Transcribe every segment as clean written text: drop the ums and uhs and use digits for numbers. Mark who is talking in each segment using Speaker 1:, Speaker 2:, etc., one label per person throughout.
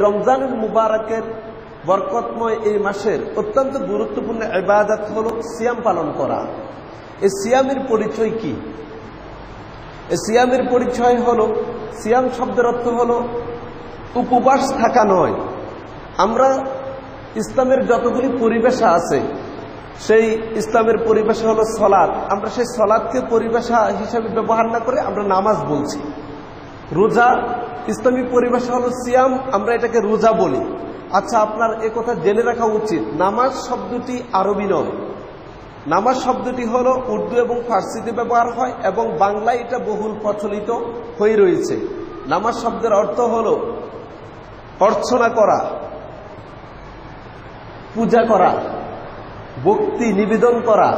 Speaker 1: রমজানুল মুবারকের বরকতময় এই মাসের অত্যন্ত গুরুত্বপূর্ণ ইবাদত হলো সিয়াম পালন করা। এই সিয়ামের পরিচয় কি? এই সিয়ামের পরিচয় হলো, সিয়াম শব্দের অর্থ হলো উপবাস থাকা নয়। আমরা ইসলামের যতগুলি পরিভাষা আছে, সেই ইসলামের পরিভাষা হলো সলাৎ। আমরা সেই সলাৎকে পরিভাষা হিসাবে ব্যবহার না করে আমরা নামাজ বলছি। রোজা ইসলামী পরিভাষা হলো সিয়াম, আমরা এটাকে রোজা বলি। আচ্ছা, আপনার একথা জেনে রাখা উচিত, নামাজ শব্দটি আরবি নয়। নামাজ শব্দটি হলো উর্দু এবং ফার্সিতে ব্যবহার হয় এবং বাংলায় এটা বহুল প্রচলিত হয়ে রয়েছে। নামাজ শব্দের অর্থ হলো অর্চনা করা, পূজা করা, ভক্তি নিবেদন করা,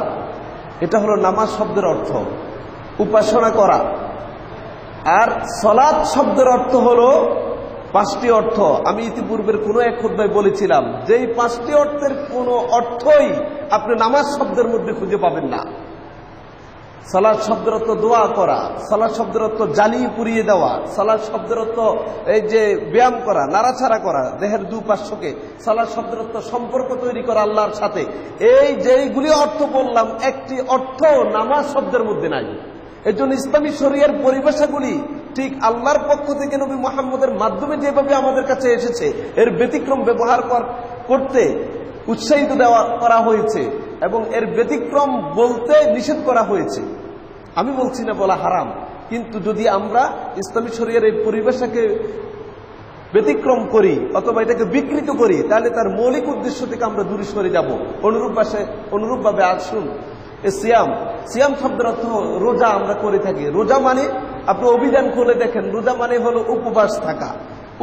Speaker 1: এটা হলো নামাজ শব্দের অর্থ, উপাসনা করা। আর সলাৎ শব্দের অর্থ হলো পাঁচটি অর্থ। আমি ইতিপূর্বের কোনো এক খুতবায় বলেছিলাম, যেই পাঁচটি অর্থের কোনো অর্থই আপনি নামাজ শব্দের মধ্যে খুঁজে পাবেন না। সালাত শব্দের অর্থ দোয়া করা, সালাত শব্দের অর্থ জ্বালিয়ে পুড়িয়ে দেওয়া, সালাত শব্দের অর্থ এই যে ব্যায়াম করা, নাড়াচাড়া করা দেহের দুপার্শ্বকে, সালাত শব্দের অর্থ সম্পর্ক তৈরি করা আল্লাহর সাথে। এই যেইগুলি অর্থ বললাম, একটি অর্থ নামাজ শব্দের মধ্যে নাই। এই জন্য ইসলামী শরিয়ার পরিভাষাগুলি ঠিক আল্লাহর পক্ষ থেকে নবী মুহাম্মদের মাধ্যমে যেভাবে আমাদের কাছে এসেছে, এর ব্যতিক্রম ব্যবহার করতে উৎসাহিত করা হয়েছে এবং এর ব্যতিক্রম বলতে নিষেধ করা হয়েছে। আমি বলছি না বলা হারাম, কিন্তু যদি আমরা ইসলামী শরিয়ার এই পরিভাষাকে ব্যতিক্রম করি অথবা এটাকে বিকৃত করি, তাহলে তার মৌলিক উদ্দেশ্য থেকে আমরা দূরে সরে যাব। অনুরূপভাবে আসুন, সিয়াম শব্দের অর্থ রোজা আমরা করে থাকি। রোজা মানে আপনি অভিধান খুলে দেখেন, রোজা মানে হলো উপবাস থাকা।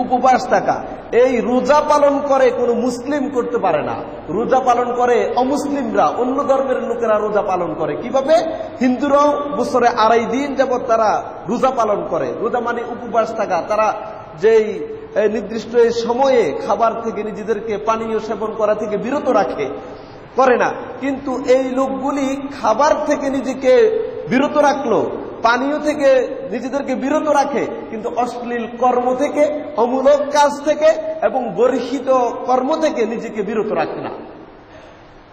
Speaker 1: উপবাস থাকা, এই রোজা পালন করে কোনো মুসলিম করতে পারে না। রোজা পালন করে অমুসলিমরা, অন্য ধর্মের লোকেরা রোজা পালন করে। কিভাবে? হিন্দুরাও বছরে 2.5 দিন যাবত তারা রোজা পালন করে। রোজা মানে উপবাস থাকা। তারা যেই নির্দিষ্ট সময়ে খাবার থেকে নিজেদেরকে পানীয় সেবন করা থেকে বিরত করে না। কিন্তু এই লোকগুলি খাবার থেকে নিজেকে বিরত রাখলো, পানীয় থেকে নিজেদেরকে বিরত রাখে, কিন্তু অশ্লীল কর্ম থেকে, অমূলক কাজ থেকে এবং বর্হিত কর্ম থেকে নিজেকে বিরত রাখে না।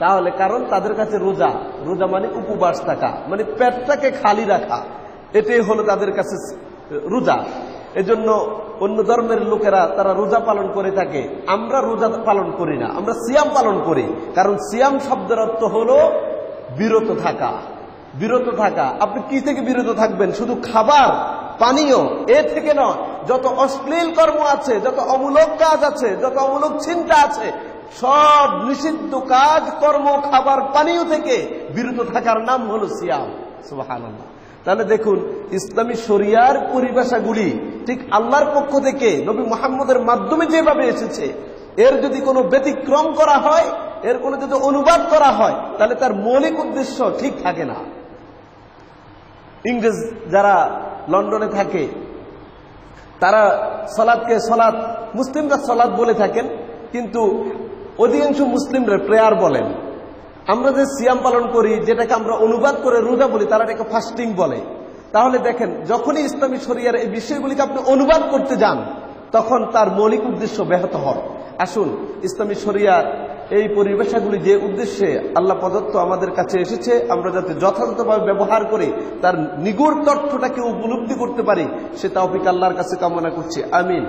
Speaker 1: তাহলে কারণ তাদের কাছে রোজা মানে উপবাস থাকা, মানে পেটটাকে খালি রাখা, এটাই হলো তাদের কাছে রোজা। এজন্য অন্য ধর্মের লোকেরা তারা রোজা পালন করে থাকে, আমরা রোজা পালন করি না, আমরা সিয়াম পালন করি। কারণ সিয়াম শব্দের অর্থ হলো বিরত থাকা। বিরত থাকা, আপনি কি থেকে বিরত থাকবেন? শুধু খাবার পানীয় এ থেকে নয়, যত অশ্লীল কর্ম আছে, যত অমূলক কাজ আছে, যত অমূলক চিন্তা আছে, সব নিষিদ্ধ কাজ কর্ম খাবার পানীয় থেকে বিরত থাকার নাম হলো সিয়াম। সুবহানাল্লাহ। তাহলে দেখুন, ইসলামী শরিয়ার পরিভাষাগুলি ঠিক আল্লাহর পক্ষ থেকে নবী মুহাম্মদের মাধ্যমে যেভাবে এসেছে, এর যদি কোনো ব্যতিক্রম করা হয়, এর কোনো যদি অনুবাদ করা হয়, তাহলে তার মৌলিক উদ্দেশ্য ঠিক থাকে না। ইংরেজ যারা লন্ডনে থাকে, তারা সলাৎ, মুসলিমরা সলাৎ বলে থাকেন, কিন্তু অধিকাংশ মুসলিমরা প্রেয়ার বলেন। আমরা যে সিয়াম পালন করি, যেটাকে আমরা অনুবাদ করে রোজা বলি, তারা এটাকে ফাস্টিং বলে। তাহলে দেখেন, যখনই ইসলামী শরিয়ার এই বিষয়গুলিকে আপনি অনুবাদ করতে যান, তখন তার মৌলিক উদ্দেশ্য ব্যাহত হয়। আসুন, ইসলামী শরিয়ার এই পরিভাষাগুলি যে উদ্দেশ্যে আল্লাহ প্রদত্ত আমাদের কাছে এসেছে, আমরা যাতে যথাযথভাবে ব্যবহার করে তার নিগূঢ় তথ্যটাকে উপলব্ধি করতে পারি, সে তৌফিক আল্লাহর কাছে কামনা করছি। আমিন।